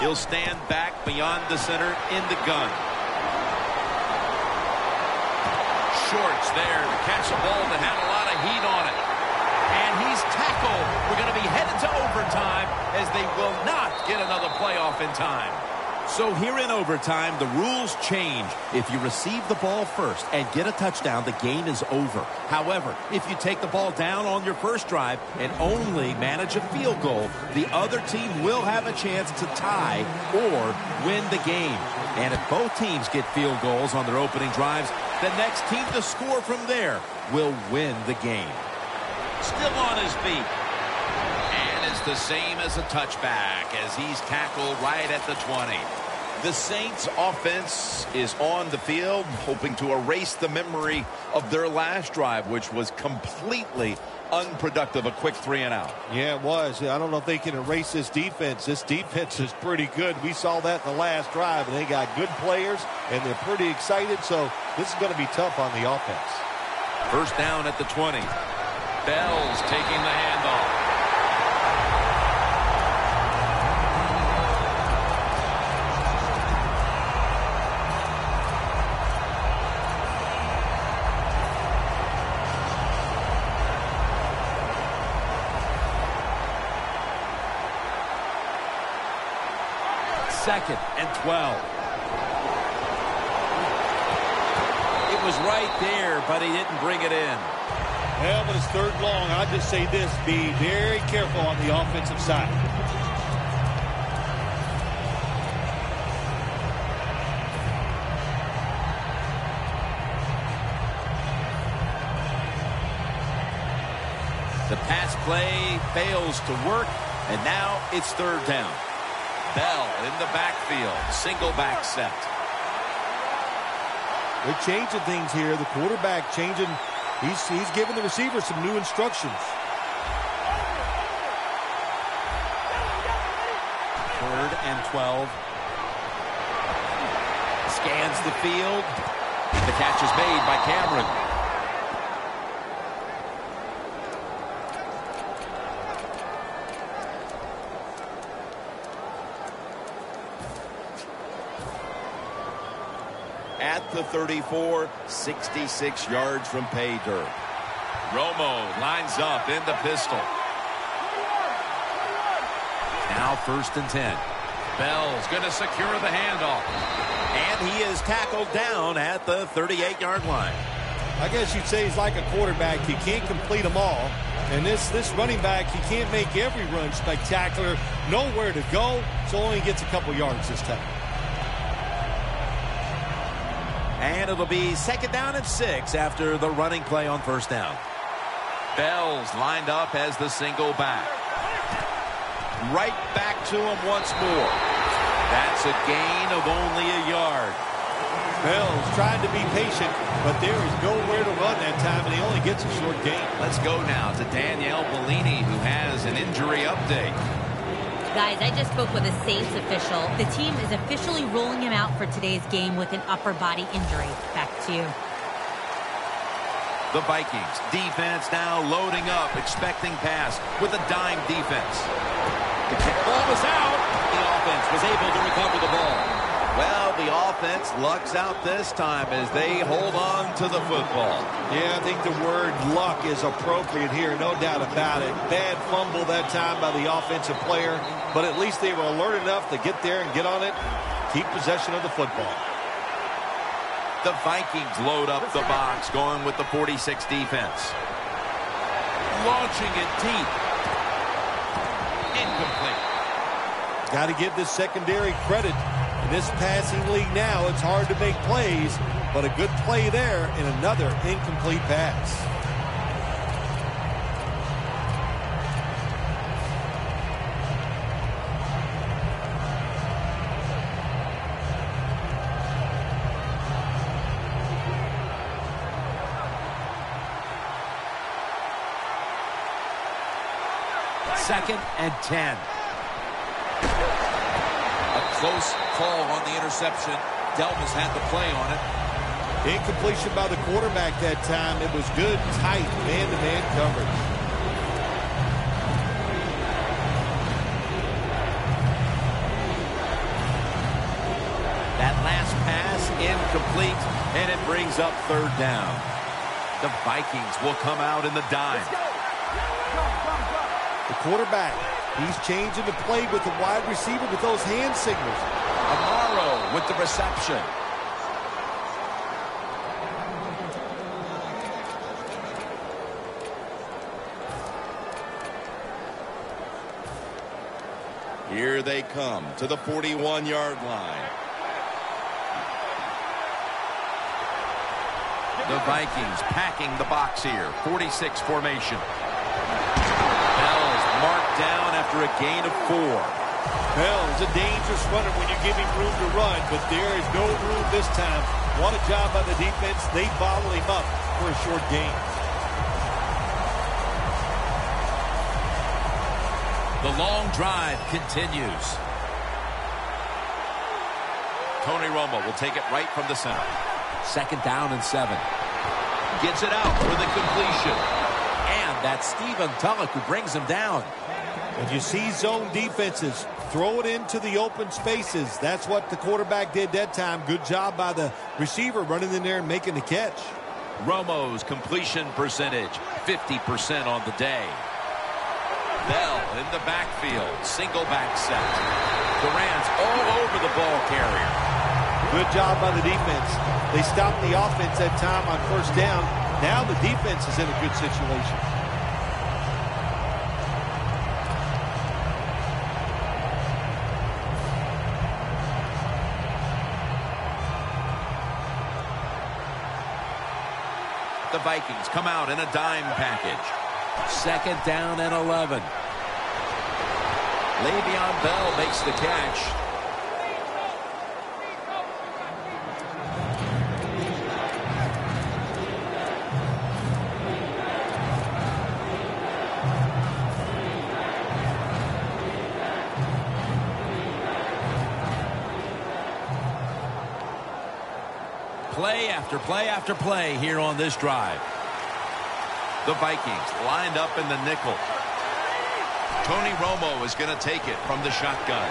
He'll stand back beyond the center in the gun. Shorts there to catch a ball that had a lot of heat on it. And he's tackled. We're going to be headed to overtime as they will not get another playoff in time. So here in overtime, the rules change. If you receive the ball first and get a touchdown, the game is over. However, if you take the ball down on your first drive and only manage a field goal, the other team will have a chance to tie or win the game. And if both teams get field goals on their opening drives, the next team to score from there will win the game. Still on his feet. And as the same as a touchback as he's tackled right at the 20. The Saints offense is on the field, hoping to erase the memory of their last drive, which was completely unproductive, a quick 3-and-out. Yeah, it was. I don't know if they can erase this defense. This defense is pretty good. We saw that in the last drive, and they got good players, and they're pretty excited, so this is going to be tough on the offense. First down at the 20. Bell's taking the handoff. Second and 12. It was right there, but he didn't bring it in. Well, but it's third long. I'll just say this, be very careful on the offensive side. The pass play fails to work, and now it's third down. Bell in the backfield, single back set. They're changing things here. The quarterback changing. He's giving the receiver some new instructions. Third and 12. Scans the field. The catch is made by Cameron. At the 34, 66 yards from pay dirt. Romo lines up in the pistol. Now first and 10. Bell's going to secure the handoff. And he is tackled down at the 38-yard line. I guess you'd say he's like a quarterback. He can't complete them all. And this running back, he can't make every run spectacular. Nowhere to go, so only gets a couple yards this time. And it'll be second down and 6 after the running play on first down. Bell's lined up as the single back. Right back to him once more. That's a gain of only a yard. Bell's trying to be patient, but there is nowhere to run that time, and he only gets a short gain. Let's go now to Danielle Bellini, who has an injury update. Guys, I just spoke with a Saints official. The team is officially ruling him out for today's game with an upper body injury. Back to you. The Vikings defense now loading up, expecting pass with a dime defense. The ball was out. The offense was able to recover the ball. Well, the offense lucks out this time as they hold on to the football. Yeah, I think the word luck is appropriate here, no doubt about it. Bad fumble that time by the offensive player, but at least they were alert enough to get there and get on it, keep possession of the football. The Vikings load up the box, going with the 46 defense. Launching it deep. Incomplete. Got to give this secondary credit. In this passing league now, it's hard to make plays, but a good play there and another incomplete pass. Second and 10. Close call on the interception. Delmas had the play on it. Incompletion by the quarterback that time. It was good, tight, man-to-man coverage. That last pass incomplete, and it brings up third down. The Vikings will come out in the dime. The quarterback, he's changing the play with the wide receiver with those hand signals. Amaro with the reception. Here they come to the 41-yard line. The Vikings packing the box here. 46 formation. Marked down after a gain of 4. Well, he's a dangerous runner when you give him room to run, but there is no room this time. What a job by the defense. They bottle him up for a short gain. The long drive continues. Tony Romo will take it right from the center. 2nd down and 7. Gets it out for the completion. And that's Stephen Tulloch who brings him down. And you see zone defenses throw it into the open spaces. That's what the quarterback did that time. Good job by the receiver running in there and making the catch. Romo's completion percentage, 50% on the day. Bell in the backfield, single back set. Durant's all over the ball carrier. Good job by the defense. They stopped the offense that time on 1st down. Now the defense is in a good situation. The Vikings come out in a dime package. 2nd down and 11. Le'Veon Bell makes the catch. Play after play after play here on this drive. The Vikings lined up in the nickel. Tony Romo is going to take it from the shotgun.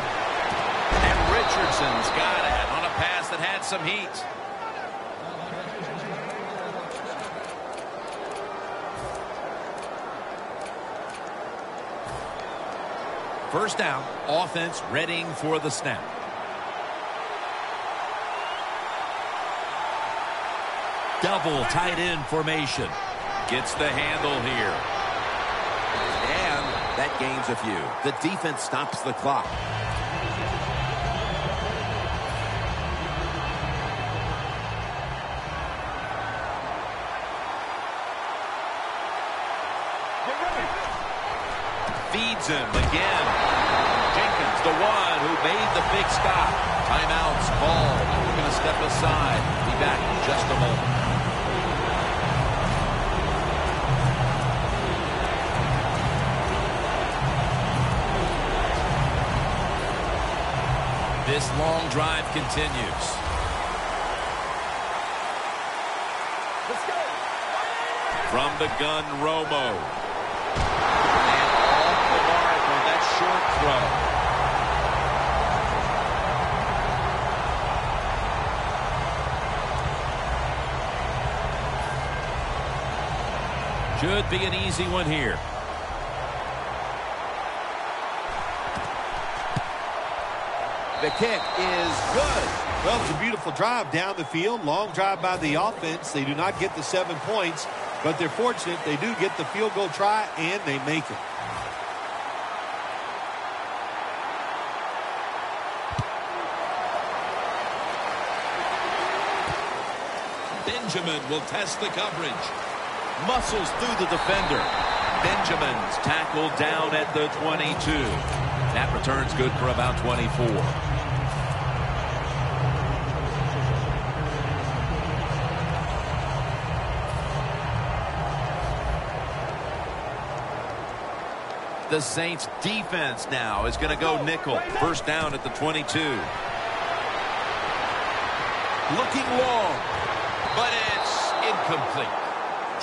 And Richardson's got it on a pass that had some heat. First down, offense readying for the snap. Double tight end formation. Gets the handle here. And that gains a few. The defense stops the clock. Feeds him again. Jenkins, the one who made the big stop. Timeout's called. We're going to step aside. Be back in just a moment. This long drive continues. Let's go. From the gun, Romo. And off the mark on that short throw. Should be an easy one here. The kick is good. Well, it's a beautiful drive down the field. Long drive by the offense. They do not get the 7 points, but they're fortunate they do get the field goal try, and they make it. Benjamin will test the coverage. Muscles through the defender. Benjamin's tackled down at the 22. That return's good for about 24. The Saints defense now is going to go nickel. First down at the 22. Looking long, but it's incomplete.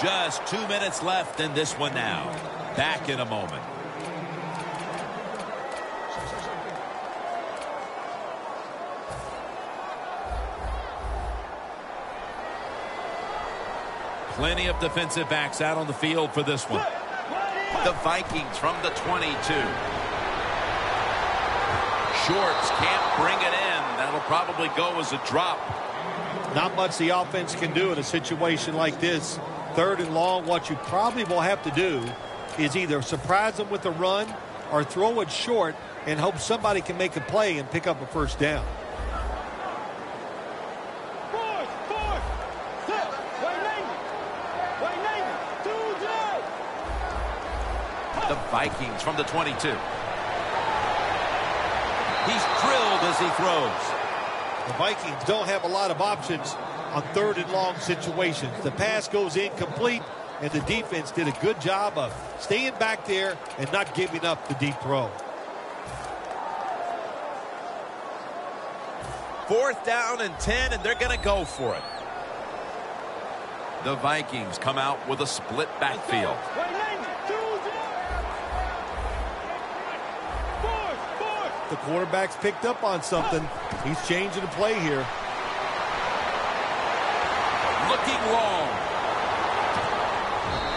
Just 2 minutes left in this one now. Back in a moment. Plenty of defensive backs out on the field for this one. The Vikings from the 22. Shorts can't bring it in. That'll probably go as a drop. Not much the offense can do in a situation like this. 3rd and long, what you probably will have to do is either surprise them with a run or throw it short and hope somebody can make a play and pick up a first down. The Vikings from the 22. He's drilled as he throws. The Vikings don't have a lot of options on 3rd and long situations. The pass goes incomplete, and the defense did a good job of staying back there and not giving up the deep throw. 4th down and 10, and they're going to go for it. The Vikings come out with a split backfield. The quarterback's picked up on something. He's changing the play here. Looking long.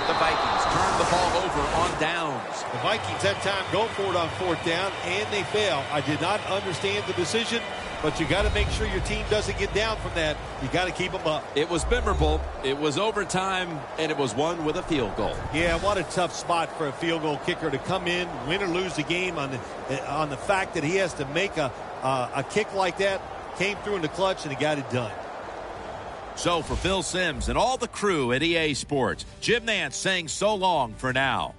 The Vikings turn the ball over on downs. The Vikings had time to go for it on 4th down, and they fail. I did not understand the decision, but you got to make sure your team doesn't get down from that. You got to keep them up. It was memorable. It was overtime, and it was won with a field goal. Yeah, what a tough spot for a field goal kicker to come in, win or lose the game on the fact that he has to make a kick like that. Came through in the clutch, and he got it done. So for Phil Simms and all the crew at EA Sports, Jim Nantz saying so long for now.